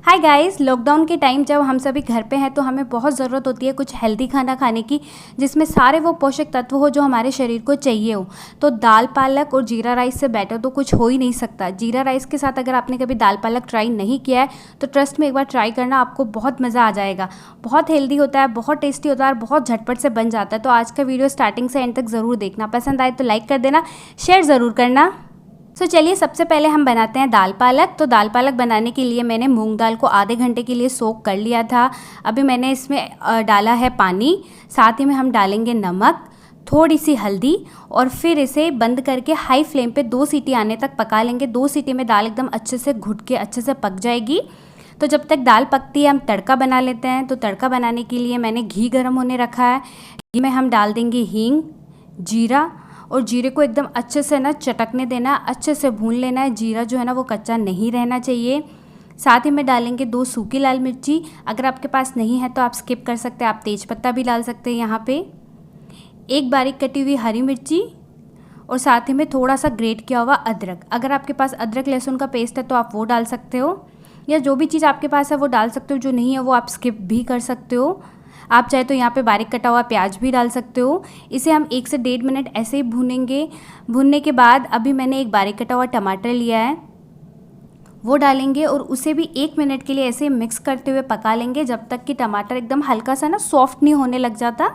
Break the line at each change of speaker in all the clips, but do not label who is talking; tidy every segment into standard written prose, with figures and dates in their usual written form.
Hi guys, lockdown के time जब हम सभी घर पे हैं तो हमें बहुत ज़रूरत होती है कुछ हेल्दी खाना खाने की, जिसमें सारे वो पोषक तत्व हो जो हमारे शरीर को चाहिए हो। तो दाल पालक और जीरा राइस से बेटर तो कुछ हो ही नहीं सकता। जीरा राइस के साथ अगर आपने कभी दाल पालक ट्राई नहीं किया है तो ट्रस्ट में एक बार ट्राई करना, आपको बहुत मज़ा आ जाएगा। बहुत हेल्दी होता है, बहुत टेस्टी होता है और बहुत झटपट से बन जाता है। तो आज का वीडियो स्टार्टिंग से एंड तक ज़रूर देखना। पसंद आए तो लाइक कर देना, शेयर ज़रूर करना। चलिए सबसे पहले हम बनाते हैं दाल पालक। तो दाल पालक बनाने के लिए मैंने मूंग दाल को आधे घंटे के लिए सोक कर लिया था। अभी मैंने इसमें डाला है पानी, साथ ही में हम डालेंगे नमक, थोड़ी सी हल्दी और फिर इसे बंद करके हाई फ्लेम पे 2 सीटी आने तक पका लेंगे। 2 सीटी में दाल एकदम अच्छे से घुट के अच्छे से पक जाएगी। तो जब तक दाल पकती है हम तड़का बना लेते हैं। तो तड़का बनाने के लिए मैंने घी गर्म होने रखा है। घी में हम डाल देंगे हींग, जीरा और जीरे को एकदम अच्छे से ना चटकने देना, अच्छे से भून लेना है। जीरा जो है ना वो कच्चा नहीं रहना चाहिए। साथ ही में डालेंगे 2 सूखी लाल मिर्ची। अगर आपके पास नहीं है तो आप स्किप कर सकते हैं, आप तेज पत्ता भी डाल सकते हैं यहाँ पे। 1 बारीक कटी हुई हरी मिर्ची और साथ ही में थोड़ा सा ग्रेट किया हुआ अदरक। अगर आपके पास अदरक लहसुन का पेस्ट है तो आप वो डाल सकते हो, या जो भी चीज़ आपके पास है वो डाल सकते हो। जो नहीं है वो आप स्किप भी कर सकते हो। आप चाहे तो यहाँ पे बारीक कटा हुआ प्याज भी डाल सकते हो। इसे हम 1 से 1.5 मिनट ऐसे ही भूनेंगे। भूनने के बाद अभी मैंने एक बारीक कटा हुआ टमाटर लिया है, वो डालेंगे और उसे भी 1 मिनट के लिए ऐसे मिक्स करते हुए पका लेंगे जब तक कि टमाटर एकदम हल्का सा ना सॉफ्ट नहीं होने लग जाता।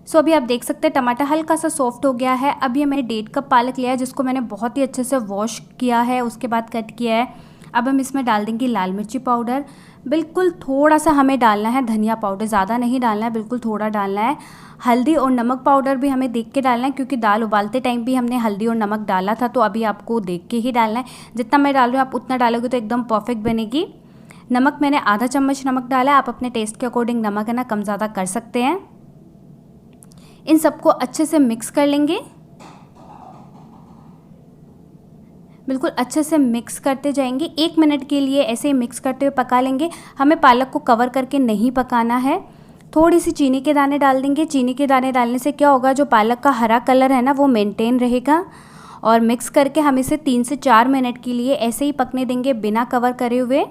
अभी आप देख सकते हैं टमाटर हल्का सा सॉफ्ट हो गया है। अब ये मैंने 1.5 कप पालक लिया है जिसको मैंने बहुत ही अच्छे से वॉश किया है, उसके बाद कट किया है। अब हम इसमें डाल देंगे लाल मिर्ची पाउडर, बिल्कुल थोड़ा सा हमें डालना है। धनिया पाउडर ज़्यादा नहीं डालना है, बिल्कुल थोड़ा डालना है। हल्दी और नमक पाउडर भी हमें देख के डालना है, क्योंकि दाल उबालते टाइम भी हमने हल्दी और नमक डाला था। तो अभी आपको देख के ही डालना है। जितना मैं डाल रही हूँ आप उतना डालोगे तो एकदम परफेक्ट बनेगी। नमक मैंने आधा चम्मच नमक डाला है। आप अपने टेस्ट के अकॉर्डिंग नमक है ना कम ज़्यादा कर सकते हैं। इन सबको अच्छे से मिक्स कर लेंगे, बिल्कुल अच्छे से मिक्स करते जाएंगे। 1 मिनट के लिए ऐसे ही मिक्स करते हुए पका लेंगे। हमें पालक को कवर करके नहीं पकाना है। थोड़ी सी चीनी के दाने डाल देंगे। चीनी के दाने डालने से क्या होगा, जो पालक का हरा कलर है ना वो मेंटेन रहेगा। और मिक्स करके हम इसे 3 से 4 मिनट के लिए ऐसे ही पकने देंगे बिना कवर करे हुए।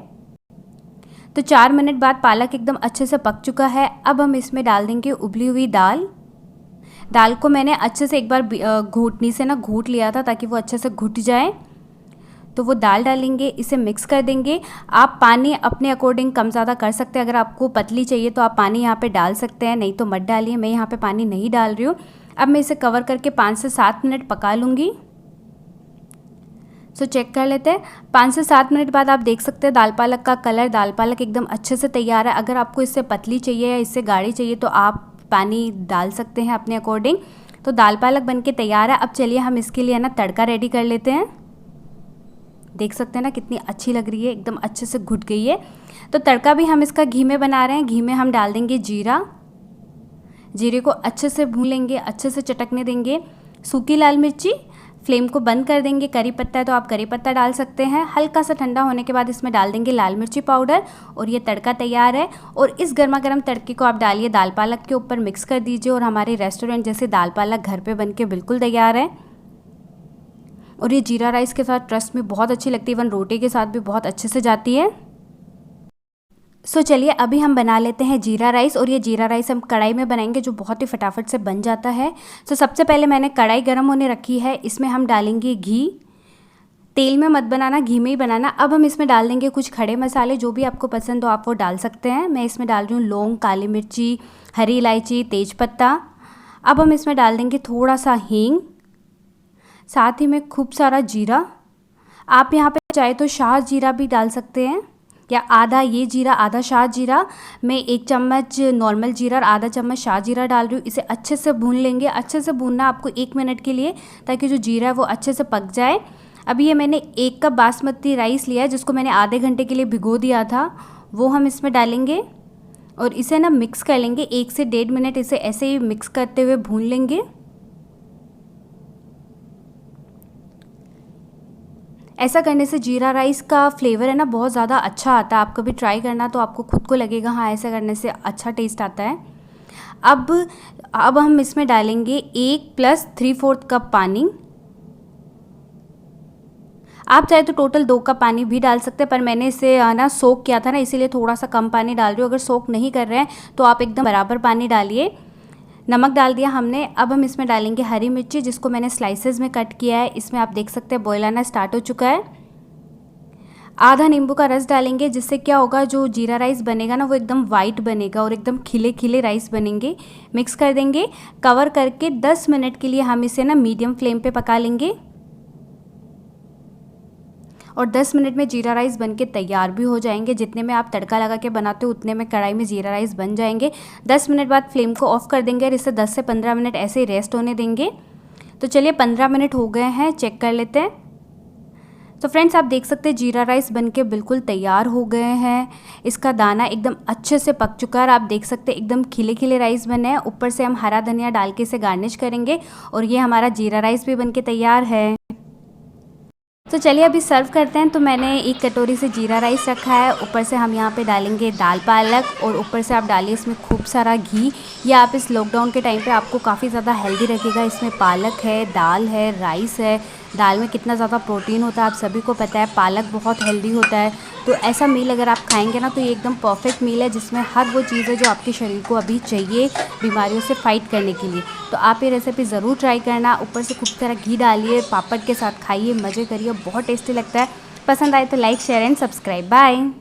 तो 4 मिनट बाद पालक एकदम अच्छे से पक चुका है। अब हम इसमें डाल देंगे उबली हुई दाल। दाल को मैंने अच्छे से एक बार घोटनी से ना घोट लिया था ताकि वो अच्छे से घुट जाए। तो वो दाल डालेंगे, इसे मिक्स कर देंगे। आप पानी अपने अकॉर्डिंग कम ज़्यादा कर सकते हैं। अगर आपको पतली चाहिए तो आप पानी यहाँ पे डाल सकते हैं, नहीं तो मत डालिए। मैं यहाँ पे पानी नहीं डाल रही हूँ। अब मैं इसे कवर करके 5 से 7 मिनट पका लूँगी। चेक कर लेते हैं। 5 से 7 मिनट बाद आप देख सकते हैं दाल पालक का कलर, दाल पालक एकदम अच्छे से तैयार है। अगर आपको इससे पतली चाहिए या इससे गाढ़ी चाहिए तो आप पानी डाल सकते हैं अपने अकॉर्डिंग। तो दाल पालक बनके तैयार है। अब चलिए हम इसके लिए ना तड़का रेडी कर लेते हैं। देख सकते हैं ना कितनी अच्छी लग रही है, एकदम अच्छे से घुट गई है। तो तड़का भी हम इसका घी में बना रहे हैं। घी में हम डाल देंगे जीरा। जीरे को अच्छे से भून लेंगे, अच्छे से चटकने देंगे। सूखी लाल मिर्ची, फ्लेम को बंद कर देंगे। करी पत्ता है तो आप करी पत्ता डाल सकते हैं। हल्का सा ठंडा होने के बाद इसमें डाल देंगे लाल मिर्ची पाउडर और ये तड़का तैयार है। और इस गर्मा गर्म तड़के को आप डालिए दाल पालक के ऊपर, मिक्स कर दीजिए और हमारे रेस्टोरेंट जैसे दाल पालक घर पे बनके बिल्कुल तैयार है। और ये जीरा राइस के साथ ट्रस्ट में बहुत अच्छी लगती है, इवन रोटी के साथ भी बहुत अच्छे से जाती है। चलिए अभी हम बना लेते हैं जीरा राइस। और ये जीरा राइस हम कढ़ाई में बनाएंगे जो बहुत ही फटाफट से बन जाता है। सबसे पहले मैंने कढ़ाई गर्म होने रखी है, इसमें हम डालेंगे घी। तेल में मत बनाना, घी में ही बनाना। अब हम इसमें डाल देंगे कुछ खड़े मसाले, जो भी आपको पसंद हो आप वो डाल सकते हैं। मैं इसमें डाल रही हूँ लौंग, काली मिर्ची, हरी इलायची, तेज़पत्ता। अब हम इसमें डाल देंगे थोड़ा सा हींग, साथ ही में खूब सारा जीरा। आप यहाँ पे चाहे तो शाह जीरा भी डाल सकते हैं, या आधा ये जीरा आधा शाह जीरा। मैं 1 चम्मच नॉर्मल जीरा और आधा चम्मच शाह जीरा डाल रही हूँ। इसे अच्छे से भून लेंगे। अच्छे से भूनना आपको 1 मिनट के लिए, ताकि जो जीरा है वो अच्छे से पक जाए। अभी ये मैंने 1 कप बासमती राइस लिया है जिसको मैंने आधे घंटे के लिए भिगो दिया था, वो हम इसमें डालेंगे और इसे ना मिक्स कर लेंगे। 1 से 1.5 मिनट इसे ऐसे ही मिक्स करते हुए भून लेंगे। ऐसा करने से जीरा राइस का फ्लेवर है ना बहुत ज़्यादा अच्छा आता है। आप कभी ट्राई करना तो आपको खुद को लगेगा हाँ ऐसा करने से अच्छा टेस्ट आता है। अब हम इसमें डालेंगे 1 + 3/4 कप पानी। आप चाहे तो टोटल 2 कप पानी भी डाल सकते हैं, पर मैंने इसे ना सोक किया था ना, इसीलिए थोड़ा सा कम पानी डाल रही हूँ। अगर सोक नहीं कर रहे हैं तो आप एकदम बराबर पानी डालिए। नमक डाल दिया हमने। अब हम इसमें डालेंगे हरी मिर्ची, जिसको मैंने स्लाइसेस में कट किया है। इसमें आप देख सकते हैं बॉयल आना स्टार्ट हो चुका है। आधा नींबू का रस डालेंगे, जिससे क्या होगा, जो जीरा राइस बनेगा ना वो एकदम वाइट बनेगा और एकदम खिले खिले राइस बनेंगे। मिक्स कर देंगे। कवर करके 10 मिनट के लिए हम इसे ना मीडियम फ्लेम पे पका लेंगे और 10 मिनट में जीरा राइस बनके तैयार भी हो जाएंगे। जितने में आप तड़का लगा के बनाते हो उतने में कढ़ाई में जीरा राइस बन जाएंगे। 10 मिनट बाद फ्लेम को ऑफ कर देंगे और इसे 10 से 15 मिनट ऐसे ही रेस्ट होने देंगे। तो चलिए 15 मिनट हो गए हैं, चेक कर लेते हैं। तो फ्रेंड्स आप देख सकते हैं जीरा राइस बनके बिल्कुल तैयार हो गए हैं। इसका दाना एकदम अच्छे से पक चुका है और आप देख सकते हैं एकदम खिले खिले राइस बने हैं। ऊपर से हम हरा धनिया डाल के इसे गार्निश करेंगे और ये हमारा जीरा राइस भी बनके तैयार है। तो चलिए अभी सर्व करते हैं। तो मैंने 1 कटोरी से जीरा राइस रखा है। ऊपर से हम यहाँ पे डालेंगे दाल पालक और ऊपर से आप डालिए इसमें खूब सारा घी। ये आप इस लॉकडाउन के टाइम पे आपको काफ़ी ज़्यादा हेल्दी रखेगा। इसमें पालक है, दाल है, राइस है। दाल में कितना ज़्यादा प्रोटीन होता है आप सभी को पता है। पालक बहुत हेल्दी होता है। तो ऐसा मील अगर आप खाएंगे ना तो ये एकदम परफेक्ट मील है, जिसमें हर वो चीज़ है जो आपके शरीर को अभी चाहिए बीमारियों से फाइट करने के लिए। तो आप ये रेसिपी ज़रूर ट्राई करना। ऊपर से खूब सारा घी डालिए, पापड़ के साथ खाइए, मज़े करिए, बहुत टेस्टी लगता है। पसंद आए तो like, share and subscribe. Bye.